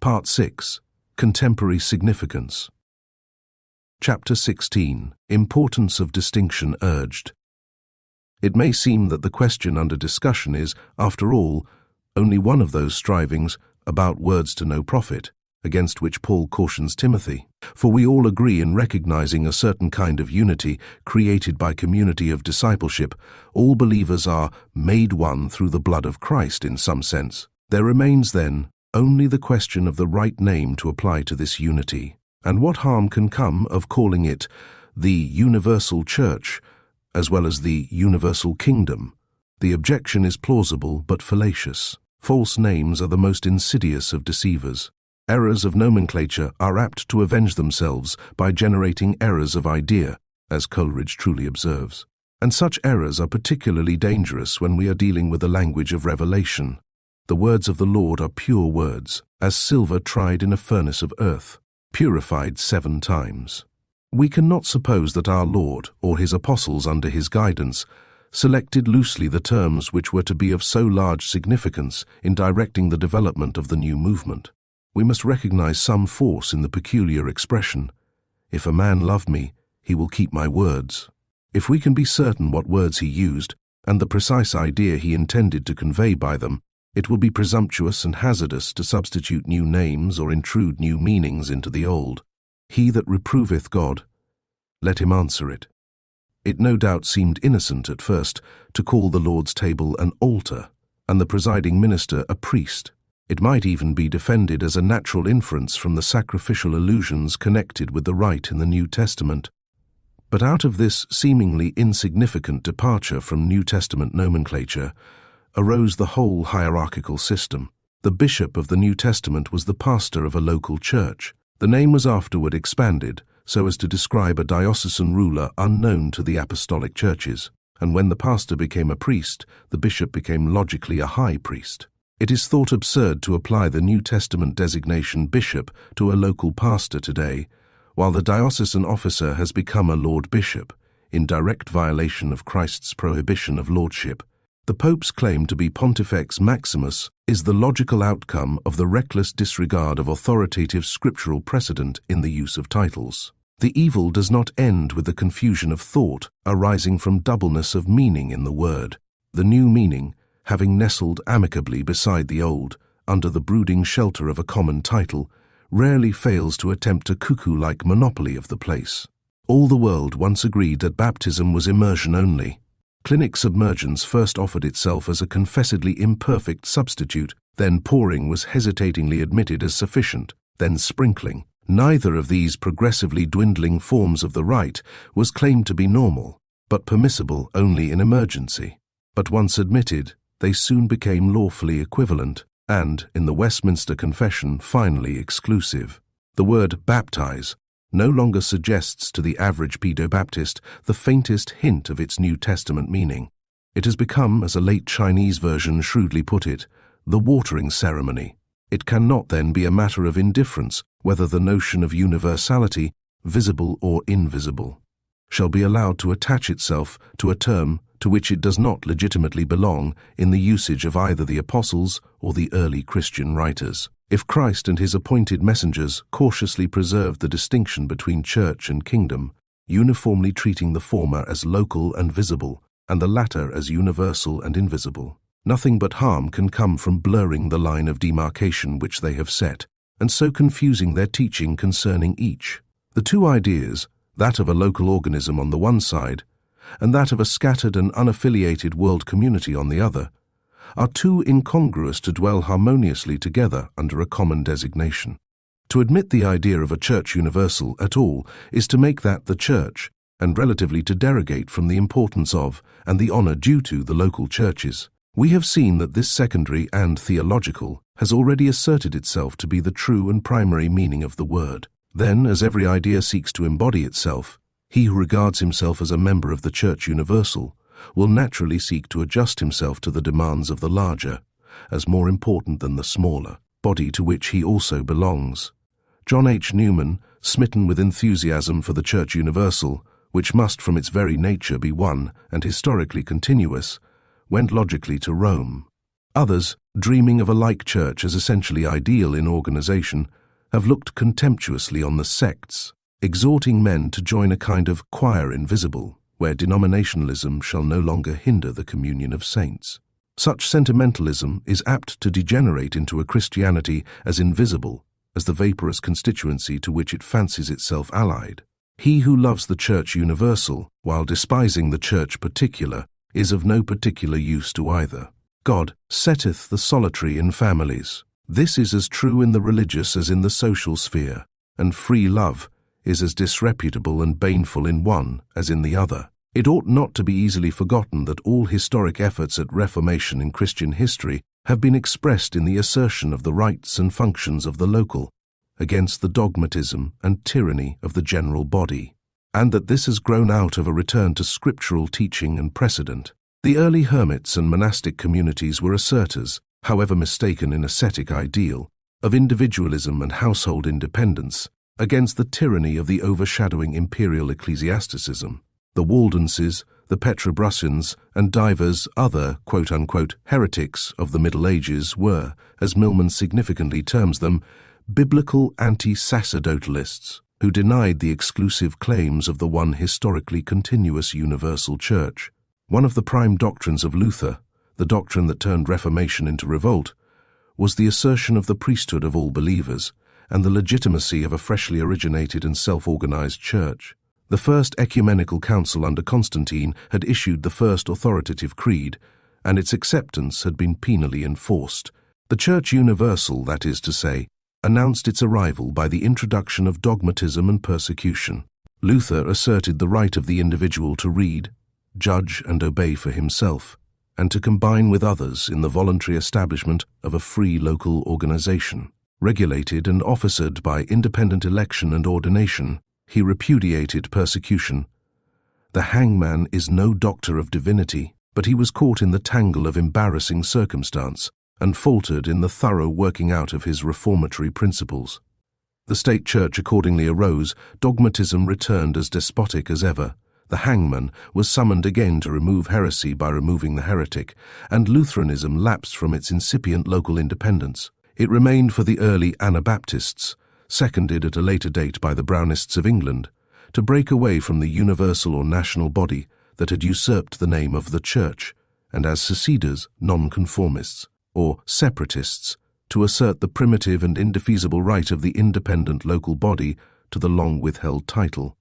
Part 6. Contemporary Significance. Chapter 16. Importance of distinction urged. It may seem that the question under discussion is, after all, only one of those strivings about words to no profit, against which Paul cautions Timothy. For we all agree in recognizing a certain kind of unity created by community of discipleship. All believers are made one through the blood of Christ in some sense. There remains then only the question of the right name to apply to this unity, and what harm can come of calling it the universal church as well as the universal kingdom. The objection is plausible but fallacious. False names are the most insidious of deceivers. Errors of nomenclature are apt to avenge themselves by generating errors of idea, as Coleridge truly observes. And such errors are particularly dangerous when we are dealing with the language of revelation. The words of the Lord are pure words, as silver tried in a furnace of earth, purified 7 times. We cannot suppose that our Lord, or his apostles under his guidance, selected loosely the terms which were to be of so large significance in directing the development of the new movement. We must recognize some force in the peculiar expression, "If a man love me, he will keep my words." If we can be certain what words he used, and the precise idea he intended to convey by them, it will be presumptuous and hazardous to substitute new names or intrude new meanings into the old. He that reproveth God, let him answer it. It no doubt seemed innocent at first to call the Lord's table an altar, and the presiding minister a priest. It might even be defended as a natural inference from the sacrificial allusions connected with the rite in the New Testament. But out of this seemingly insignificant departure from New Testament nomenclature arose the whole hierarchical system. The bishop of the New Testament was the pastor of a local church. The name was afterward expanded so as to describe a diocesan ruler unknown to the apostolic churches, and when the pastor became a priest, the bishop became logically a high priest. It is thought absurd to apply the New Testament designation bishop to a local pastor today, while the diocesan officer has become a Lord Bishop, in direct violation of Christ's prohibition of lordship. The Pope's claim to be Pontifex Maximus is the logical outcome of the reckless disregard of authoritative scriptural precedent in the use of titles. The evil does not end with the confusion of thought arising from doubleness of meaning in the word. The new meaning, having nestled amicably beside the old, under the brooding shelter of a common title, rarely fails to attempt a cuckoo-like monopoly of the place. All the world once agreed that baptism was immersion only. Clinic submergence first offered itself as a confessedly imperfect substitute, then pouring was hesitatingly admitted as sufficient, then sprinkling. Neither of these progressively dwindling forms of the rite was claimed to be normal, but permissible only in emergency. But once admitted, they soon became lawfully equivalent, and, in the Westminster Confession, finally exclusive. The word baptize no longer suggests to the average pedo-Baptist the faintest hint of its New Testament meaning. It has become, as a late Chinese version shrewdly put it, the watering ceremony. It cannot then be a matter of indifference whether the notion of universality, visible or invisible, shall be allowed to attach itself to a term to which it does not legitimately belong in the usage of either the apostles or the early Christian writers. If Christ and his appointed messengers cautiously preserved the distinction between church and kingdom, uniformly treating the former as local and visible, and the latter as universal and invisible, nothing but harm can come from blurring the line of demarcation which they have set, and so confusing their teaching concerning each. The two ideas, that of a local organism on the one side, and that of a scattered and unaffiliated world community on the other, are too incongruous to dwell harmoniously together under a common designation. To admit the idea of a church universal at all is to make that the church, and relatively to derogate from the importance of and the honor due to the local churches. We have seen that this secondary and theological has already asserted itself to be the true and primary meaning of the word. Then, as every idea seeks to embody itself, he who regards himself as a member of the Church Universal will naturally seek to adjust himself to the demands of the larger, as more important than the smaller, body to which he also belongs. John H. Newman, smitten with enthusiasm for the Church Universal, which must from its very nature be one and historically continuous, went logically to Rome. Others, dreaming of a like church as essentially ideal in organization, have looked contemptuously on the sects, exhorting men to join a kind of choir invisible, where denominationalism shall no longer hinder the communion of saints. Such sentimentalism is apt to degenerate into a Christianity as invisible as the vaporous constituency to which it fancies itself allied. He who loves the church universal, while despising the church particular, is of no particular use to either. God setteth the solitary in families. This is as true in the religious as in the social sphere, and free love is as disreputable and baneful in one as in the other. It ought not to be easily forgotten that all historic efforts at reformation in Christian history have been expressed in the assertion of the rights and functions of the local, against the dogmatism and tyranny of the general body, and that this has grown out of a return to scriptural teaching and precedent. The early hermits and monastic communities were asserters, however mistaken in ascetic ideal, of individualism and household independence, against the tyranny of the overshadowing imperial ecclesiasticism. The Waldenses, the Petrobrusians, and divers other quote-unquote heretics of the Middle Ages were, as Milman significantly terms them, biblical anti-sacerdotalists who denied the exclusive claims of the one historically continuous universal church. One of the prime doctrines of Luther, the doctrine that turned Reformation into revolt, was the assertion of the priesthood of all believers and the legitimacy of a freshly originated and self-organized church. The First Ecumenical Council under Constantine had issued the first authoritative creed, and its acceptance had been penally enforced. The Church Universal, that is to say, announced its arrival by the introduction of dogmatism and persecution. Luther asserted the right of the individual to read, judge and obey for himself, and to combine with others in the voluntary establishment of a free local organization. Regulated and officered by independent election and ordination, he repudiated persecution. The hangman is no doctor of divinity, but he was caught in the tangle of embarrassing circumstance and faltered in the thorough working out of his reformatory principles. The state church accordingly arose, dogmatism returned as despotic as ever, the hangman was summoned again to remove heresy by removing the heretic, and Lutheranism lapsed from its incipient local independence. It remained for the early Anabaptists, seconded at a later date by the Brownists of England, to break away from the universal or national body that had usurped the name of the Church, and as seceders, nonconformists, or separatists, to assert the primitive and indefeasible right of the independent local body to the long-withheld title.